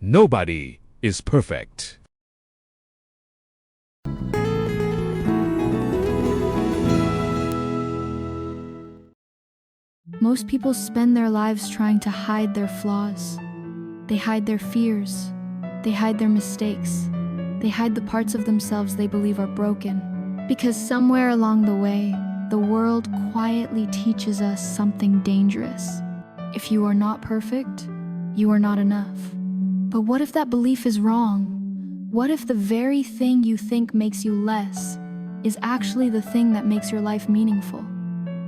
Nobody is perfect. Most people spend their lives trying to hide their flaws. They hide their fears. They hide their mistakes. They hide the parts of themselves they believe are broken. Because somewhere along the way, the world quietly teaches us something dangerous. If you are not perfect, you are not enough. But what if that belief is wrong? What if the very thing you think makes you less is actually the thing that makes your life meaningful?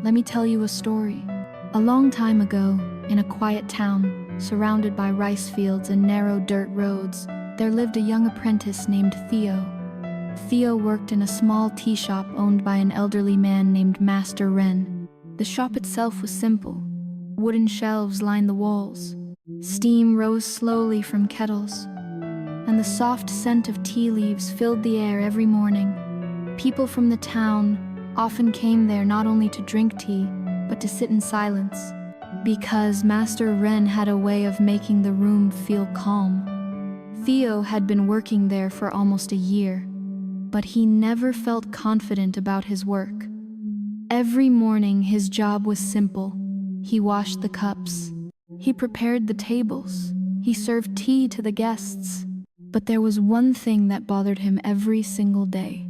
Let me tell you a story. A long time ago, in a quiet town, surrounded by rice fields and narrow dirt roads, there lived a young apprentice named Theo. Theo worked in a small tea shop owned by an elderly man named Master Wren. The shop itself was simple. Wooden shelves lined the walls. Steam rose slowly from kettles, and the soft scent of tea leaves filled the air every morning. People from the town often came there not only to drink tea, but to sit in silence, because Master Wren had a way of making the room feel calm. Theo had been working there for almost a year, but he never felt confident about his work. Every morning his job was simple. He washed the cups. He prepared the tables. He served tea to the guests. But there was one thing that bothered him every single day.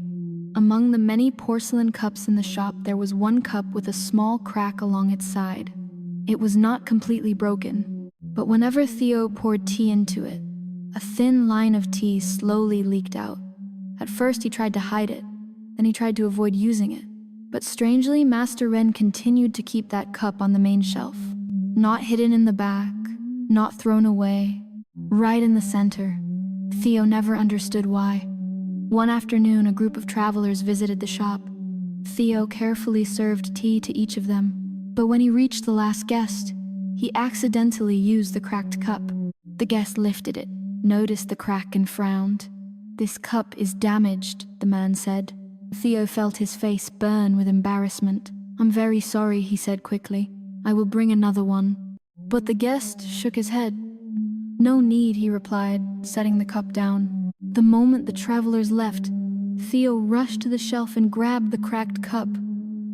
Among the many porcelain cups in the shop, there was one cup with a small crack along its side. It was not completely broken, but whenever Theo poured tea into it, a thin line of tea slowly leaked out. At first he tried to hide it, then he tried to avoid using it. But strangely, Master Wren continued to keep that cup on the main shelf. Not hidden in the back, not thrown away, right in the center. Theo never understood why. One afternoon, a group of travelers visited the shop. Theo carefully served tea to each of them, but when he reached the last guest, he accidentally used the cracked cup. The guest lifted it, noticed the crack, and frowned. "This cup is damaged," the man said. Theo felt his face burn with embarrassment. "I'm very sorry," he said quickly. "I will bring another one." But the guest shook his head. "No need," he replied, setting the cup down. The moment the travelers left, Theo rushed to the shelf and grabbed the cracked cup.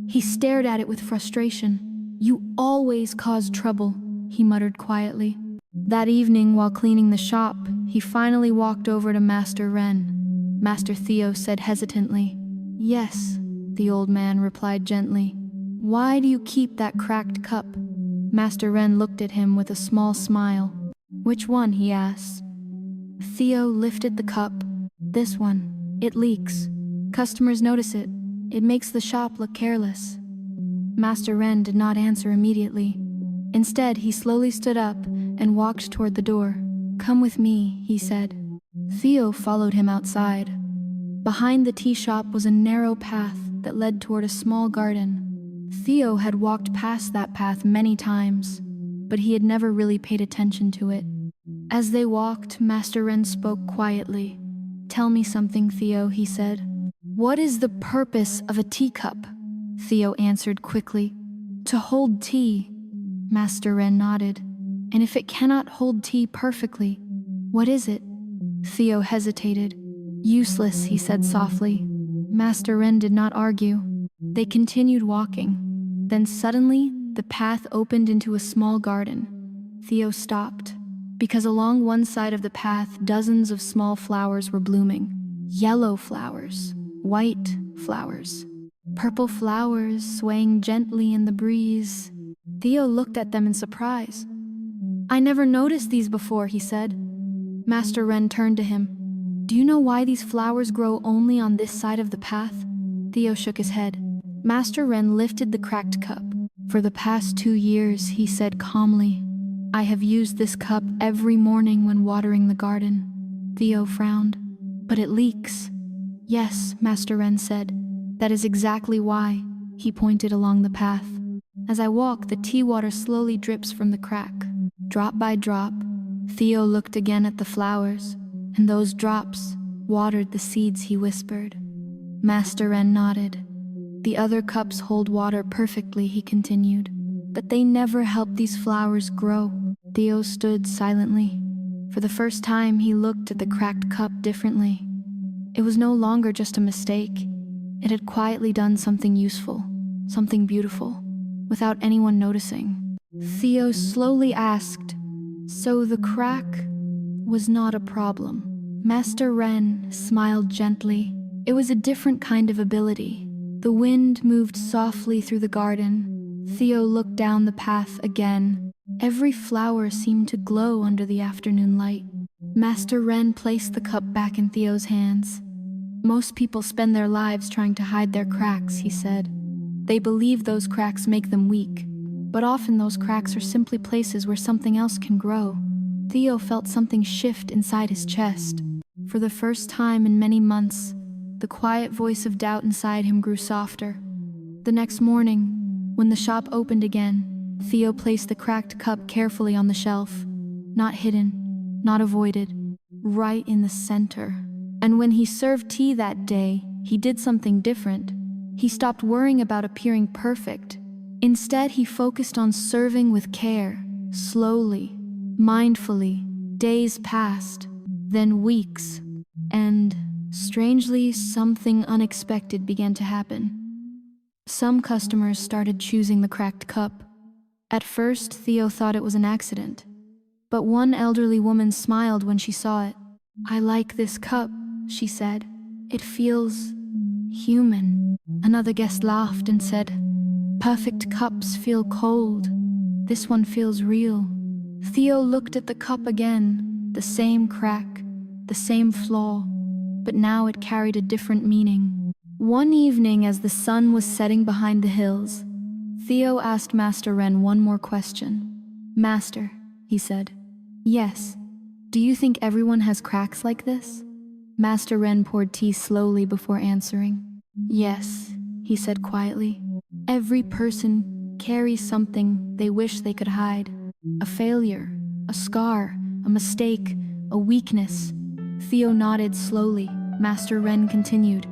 He stared at it with frustration. "You always cause trouble," he muttered quietly. That evening, while cleaning the shop, he finally walked over to Master Wren. Master Theo said hesitantly. "Yes," the old man replied gently. "Why do you keep that cracked cup?" Master Wren looked at him with a small smile. "Which one?" he asked. Theo lifted the cup. "This one. It leaks. Customers notice it. It makes the shop look careless." Master Wren did not answer immediately. Instead, he slowly stood up and walked toward the door. "Come with me," he said. Theo followed him outside. Behind the tea shop was a narrow path that led toward a small garden. Theo had walked past that path many times, but he had never really paid attention to it. As they walked, Master Wren spoke quietly. "Tell me something, Theo," he said. "What is the purpose of a teacup?" Theo answered quickly. "To hold tea." Master Wren nodded. "And if it cannot hold tea perfectly, what is it?" Theo hesitated. "Useless," he said softly. Master Wren did not argue. They continued walking. Then suddenly, the path opened into a small garden. Theo stopped, because along one side of the path, dozens of small flowers were blooming. Yellow flowers, white flowers, purple flowers swaying gently in the breeze. Theo looked at them in surprise. "I never noticed these before," he said. Master Wren turned to him. "Do you know why these flowers grow only on this side of the path?" Theo shook his head. Master Wren lifted the cracked cup. "For the past 2 years," he said calmly, "I have used this cup every morning when watering the garden." Theo frowned. "But it leaks." "Yes," Master Wren said. "That is exactly why." He pointed along the path. "As I walk, the tea water slowly drips from the crack. Drop by drop." Theo looked again at the flowers, and those drops watered the seeds, he whispered. Master Wren nodded. "The other cups hold water perfectly," he continued, "but they never help these flowers grow." Theo stood silently. For the first time, he looked at the cracked cup differently. It was no longer just a mistake. It had quietly done something useful, something beautiful, without anyone noticing. Theo slowly asked, "So the crack was not a problem?" Master Wren smiled gently. It was a different kind of ability. The wind moved softly through the garden. Theo looked down the path again. Every flower seemed to glow under the afternoon light. Master Wren placed the cup back in Theo's hands. "Most people spend their lives trying to hide their cracks," he said. "They believe those cracks make them weak, but often those cracks are simply places where something else can grow." Theo felt something shift inside his chest. For the first time in many months, the quiet voice of doubt inside him grew softer. The next morning, when the shop opened again, Theo placed the cracked cup carefully on the shelf. Not hidden, not avoided, right in the center. And when he served tea that day, he did something different. He stopped worrying about appearing perfect. Instead, he focused on serving with care, slowly, mindfully. Days passed, then weeks, and strangely, something unexpected began to happen. Some customers started choosing the cracked cup. At first, Theo thought it was an accident, but one elderly woman smiled when she saw it. "I like this cup," she said. "It feels human." Another guest laughed and said, "Perfect cups feel cold. This one feels real." Theo looked at the cup again, the same crack, the same flaw, but now it carried a different meaning. One evening, as the sun was setting behind the hills, Theo asked Master Wren one more question. "Master," he said, "yes, do you think everyone has cracks like this?" Master Wren poured tea slowly before answering. "Yes," he said quietly. "Every person carries something they wish they could hide. A failure, a scar, a mistake, a weakness." Theo nodded slowly. Master Wren continued,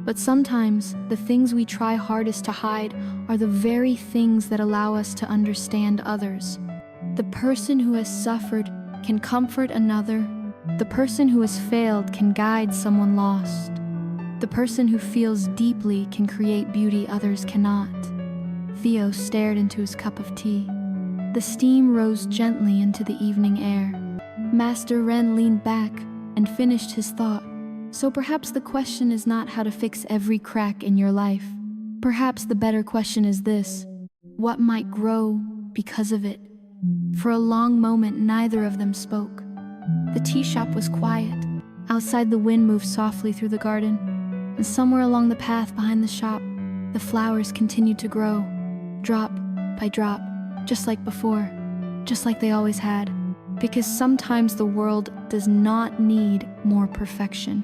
"But sometimes the things we try hardest to hide are the very things that allow us to understand others. The person who has suffered can comfort another. The person who has failed can guide someone lost. The person who feels deeply can create beauty others cannot." Theo stared into his cup of tea. The steam rose gently into the evening air. Master Wren leaned back and finished his thought. "So perhaps the question is not how to fix every crack in your life. Perhaps the better question is this: what might grow because of it?" For a long moment, neither of them spoke. The tea shop was quiet. Outside, the wind moved softly through the garden, and somewhere along the path behind the shop, the flowers continued to grow, drop by drop, just like before, just like they always had. Because sometimes the world does not need more perfection.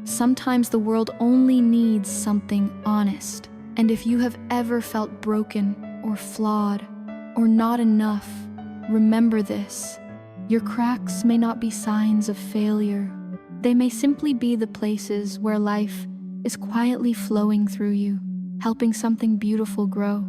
Sometimes the world only needs something honest. And if you have ever felt broken or flawed or not enough, remember this: your cracks may not be signs of failure. They may simply be the places where life is quietly flowing through you, helping something beautiful grow.